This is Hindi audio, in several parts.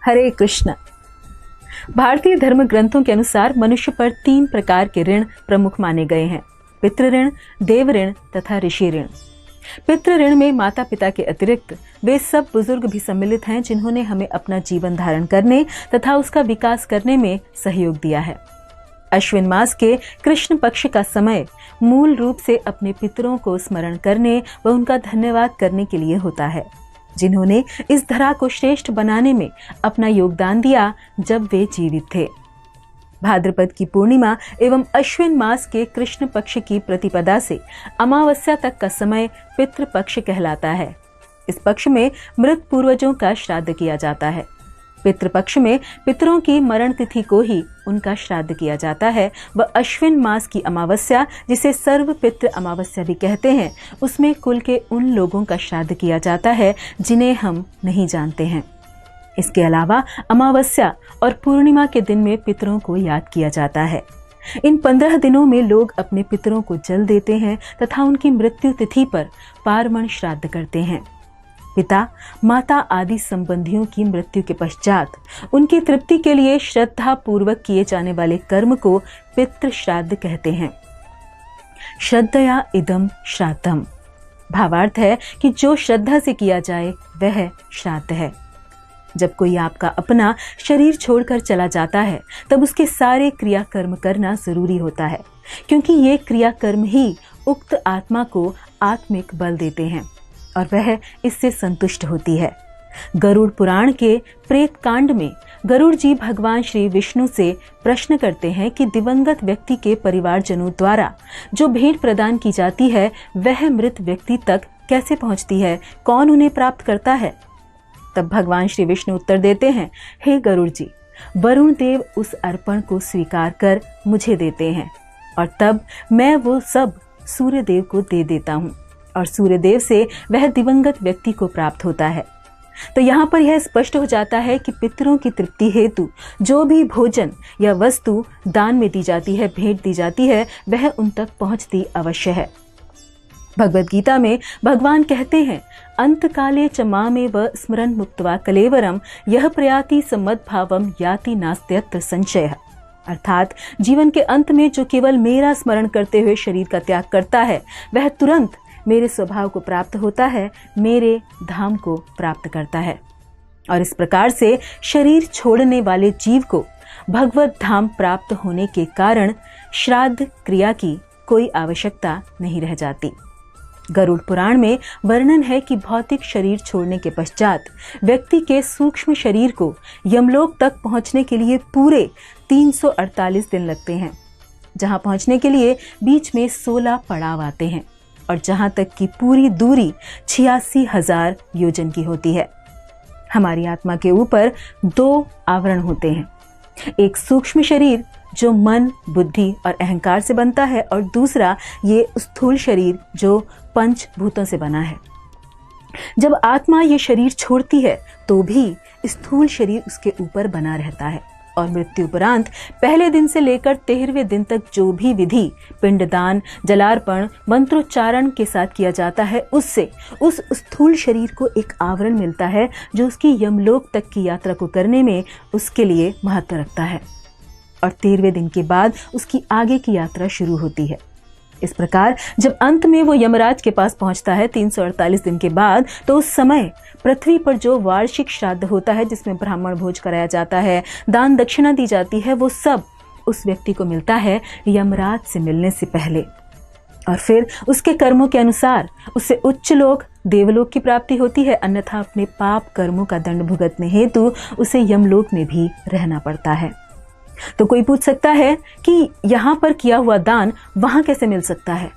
हरे कृष्ण। भारतीय धर्म ग्रंथों के अनुसार मनुष्य पर 3 प्रकार के ऋण प्रमुख माने गए हैं: पितृ ऋण, देव ऋण तथा ऋषि ऋण। पितृ ऋण में माता पिता के अतिरिक्त वे सब बुजुर्ग भी सम्मिलित हैं जिन्होंने हमें अपना जीवन धारण करने तथा उसका विकास करने में सहयोग दिया है। अश्विन मास के कृष्ण पक्ष का समय मूल रूप से अपने पितरों को स्मरण करने व उनका धन्यवाद करने के लिए होता है, जिन्होंने इस धरा को श्रेष्ठ बनाने में अपना योगदान दिया जब वे जीवित थे। भाद्रपद की पूर्णिमा एवं अश्विन मास के कृष्ण पक्ष की प्रतिपदा से अमावस्या तक का समय पितृपक्ष कहलाता है। इस पक्ष में मृत पूर्वजों का श्राद्ध किया जाता है। पितृपक्ष में पितरों की मरण तिथि को ही उनका श्राद्ध किया जाता है व अश्विन मास की अमावस्या, जिसे सर्व पितृ अमावस्या भी कहते हैं, उसमें कुल के उन लोगों का श्राद्ध किया जाता है जिन्हें हम नहीं जानते हैं। इसके अलावा अमावस्या और पूर्णिमा के दिन में पितरों को याद किया जाता है। इन 15 दिनों में लोग अपने पितरों को जल देते हैं तथा उनकी मृत्यु तिथि पर पार्वण श्राद्ध करते हैं। पिता, माता आदि संबंधियों की मृत्यु के पश्चात उनकी तृप्ति के लिए श्रद्धा पूर्वक किए जाने वाले कर्म को पितृ श्राद्ध कहते हैं। श्रद्धया इदम श्राद्धम, भावार्थ है कि जो श्रद्धा से किया जाए वह श्राद्ध है। जब कोई आपका अपना शरीर छोड़कर चला जाता है तब उसके सारे क्रियाकर्म करना जरूरी होता है, क्योंकि ये क्रियाकर्म ही उक्त आत्मा को आत्मिक बल देते हैं और वह इससे संतुष्ट होती है। गरुड़ पुराण के प्रेत कांड में गरुड़ जी भगवान श्री विष्णु से प्रश्न करते हैं कि दिवंगत व्यक्ति के परिवारजनों द्वारा जो भेंट प्रदान की जाती है वह मृत व्यक्ति तक कैसे पहुंचती है, कौन उन्हें प्राप्त करता है। तब भगवान श्री विष्णु उत्तर देते हैं, हे गरुड़ जी, वरुण देव उस अर्पण को स्वीकार कर मुझे देते हैं और तब मैं वो सब सूर्य देव को दे देता हूँ और सूर्य देव से वह दिवंगत व्यक्ति को प्राप्त होता है। तो यहाँ पर यह स्पष्ट हो जाता है कि पितरों की तृप्ति हेतु जो भी भोजन या वस्तु दान में दी जाती है, भेंट दी जाती है, वह उन तक पहुँचती अवश्य है। भगवद गीता में भगवान कहते हैं, अंत काले च मामेव स्मरन् मुक्त्वा कलेवरम यह प्रयाति समद्भावम याति नास्त्यत्र संशयः। अर्थात जीवन के अंत में जो केवल मेरा स्मरण करते हुए शरीर का त्याग करता है वह तुरंत मेरे स्वभाव को प्राप्त होता है, मेरे धाम को प्राप्त करता है। और इस प्रकार से शरीर छोड़ने वाले जीव को भगवत धाम प्राप्त होने के कारण श्राद्ध क्रिया की कोई आवश्यकता नहीं रह जाती। गरुड़ पुराण में वर्णन है कि भौतिक शरीर छोड़ने के पश्चात व्यक्ति के सूक्ष्म शरीर को यमलोक तक पहुंचने के लिए पूरे 348 दिन लगते हैं, जहां पहुंचने के लिए बीच में 16 पड़ाव आते हैं और जहां तक की पूरी दूरी 86,000 योजन की होती है। हमारी आत्मा के ऊपर 2 आवरण होते हैं, एक सूक्ष्म शरीर जो मन, बुद्धि और अहंकार से बनता है और दूसरा ये स्थूल शरीर जो पंचभूतों से बना है। जब आत्मा ये शरीर छोड़ती है तो भी स्थूल शरीर उसके ऊपर बना रहता है और मृत्यु उपरांत पहले दिन से लेकर 13वें दिन तक जो भी विधि पिंडदान, जलार्पण, मंत्रोच्चारण के साथ किया जाता है उससे उस स्थूल शरीर को एक आवरण मिलता है जो उसकी यमलोक तक की यात्रा को करने में उसके लिए महत्व रखता है और 13वें दिन के बाद उसकी आगे की यात्रा शुरू होती है। इस प्रकार जब अंत में वो यमराज के पास पहुंचता है 348 दिन के बाद, तो उस समय पृथ्वी पर जो वार्षिक श्राद्ध होता है जिसमें ब्राह्मण भोज कराया जाता है, दान दक्षिणा दी जाती है, वो सब उस व्यक्ति को मिलता है यमराज से मिलने से पहले और फिर उसके कर्मों के अनुसार उससे उच्च लोक देवलोक की प्राप्ति होती है, अन्यथा अपने पाप कर्मों का दंड भुगतने हेतु उसे यमलोक में भी रहना पड़ता है। तो कोई पूछ सकता है कि यहाँ पर किया हुआ दान वहाँ कैसे मिल सकता है।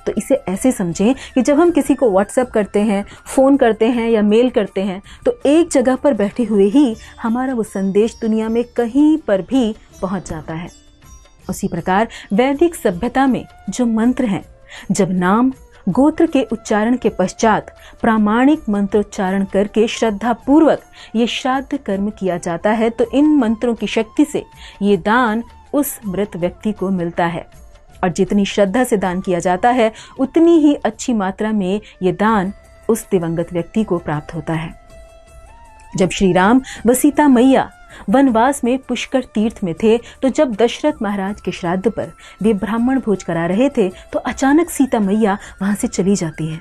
तो इसे ऐसे समझें कि जब हम किसी को व्हाट्सएप करते हैं, फ़ोन करते हैं या मेल करते हैं तो एक जगह पर बैठे हुए ही हमारा वो संदेश दुनिया में कहीं पर भी पहुँच जाता है। उसी प्रकार वैदिक सभ्यता में जो मंत्र हैं, जब नाम गोत्र के उच्चारण के पश्चात प्रामाणिक मंत्रोच्चारण करके श्रद्धा पूर्वक ये श्राद्ध कर्म किया जाता है तो इन मंत्रों की शक्ति से ये दान उस मृत व्यक्ति को मिलता है और जितनी श्रद्धा से दान किया जाता है उतनी ही अच्छी मात्रा में ये दान उस दिवंगत व्यक्ति को प्राप्त होता है। जब श्री राम व सीता मैया वनवास में पुष्कर तीर्थ में थे, तो जब दशरथ महाराज के श्राद्ध पर वे ब्राह्मण भोज करा रहे थे, तो अचानक सीता मैया वहां से चली जाती है।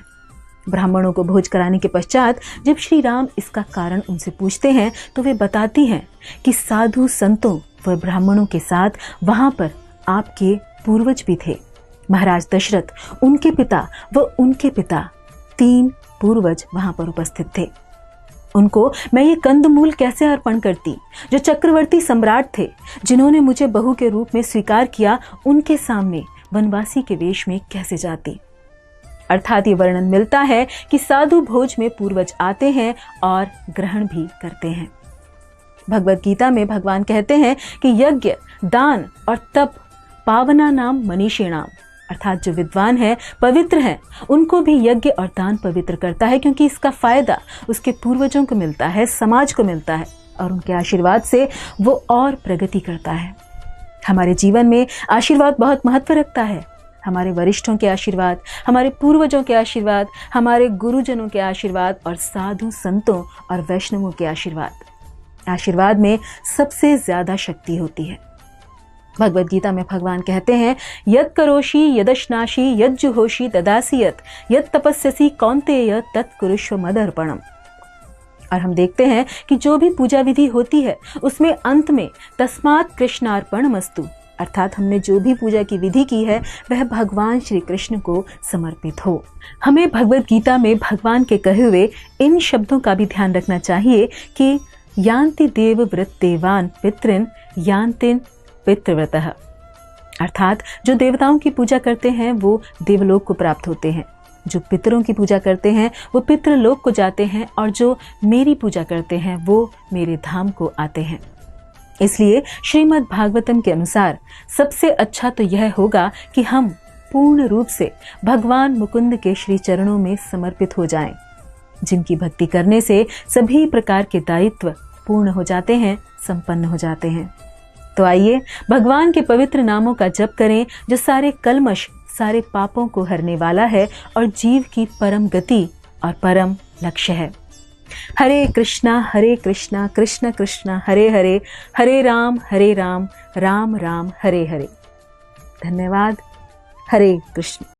ब्राह्मणों को भोज कराने के पश्चात जब श्री राम इसका कारण उनसे पूछते हैं, तो वे बताती हैं कि साधु संतों व ब्राह्मणों के साथ वहां पर आपके पूर्वज भी थे। महाराज दशरथ, उनके पिता व उनके पिता, 3 पूर्वज वहां पर उपस्थित थे। उनको मैं ये कंदमूल कैसे अर्पण करती, जो चक्रवर्ती सम्राट थे, जिन्होंने मुझे बहू के रूप में स्वीकार किया, उनके सामने वनवासी के वेश में कैसे जाती। अर्थात ये वर्णन मिलता है कि साधु भोज में पूर्वज आते हैं और ग्रहण भी करते हैं। भगवत गीता में भगवान कहते हैं कि यज्ञ, दान और तप पावना नाम मनीषिणाम, अर्थात जो विद्वान है, पवित्र है, उनको भी यज्ञ और दान पवित्र करता है, क्योंकि इसका फायदा उसके पूर्वजों को मिलता है, समाज को मिलता है, और उनके आशीर्वाद से वो और प्रगति करता है। हमारे जीवन में आशीर्वाद बहुत महत्व रखता है। हमारे वरिष्ठों के आशीर्वाद, हमारे पूर्वजों के आशीर्वाद, हमारे गुरुजनों के आशीर्वाद और साधु संतों और वैष्णवों के आशीर्वाद में सबसे ज्यादा शक्ति होती है। भगवत गीता में भगवान कहते हैं, यत् करोषि यदश्नासि यज्जुहोषि तदासि यत् तपस्यसि कौन्तेय तत्कुरुष्व मदर्पणम। और हम देखते हैं कि जो भी पूजा विधि होती है, उसमें अंत में तस्मात् कृष्णार्पणमस्तु, अर्थात हमने जो भी पूजा की विधि की है वह भगवान श्री कृष्ण को समर्पित हो। हमें भगवत गीता में भगवान के कहे हुए इन शब्दों का भी ध्यान रखना चाहिए कि यान्ति देव व्रत देवान पितृन यान्तिन पितृव्रतः, अर्थात जो देवताओं की पूजा करते हैं वो देवलोक को प्राप्त होते हैं, जो पितरों की पूजा करते हैं वो पितृलोक को जाते हैं, और जो मेरी पूजा करते हैं वो मेरे धाम को आते हैं। इसलिए श्रीमद् भागवतम के अनुसार सबसे अच्छा तो यह होगा कि हम पूर्ण रूप से भगवान मुकुंद के श्री चरणों में समर्पित हो जाएं, जिनकी भक्ति करने से सभी प्रकार के दायित्व पूर्ण हो जाते हैं, संपन्न हो जाते हैं। तो आइए भगवान के पवित्र नामों का जप करें, जो सारे कलमश, सारे पापों को हरने वाला है और जीव की परम गति और परम लक्ष्य है। हरे कृष्णा कृष्ण कृष्ण हरे हरे, हरे राम राम राम हरे हरे। धन्यवाद। हरे कृष्ण।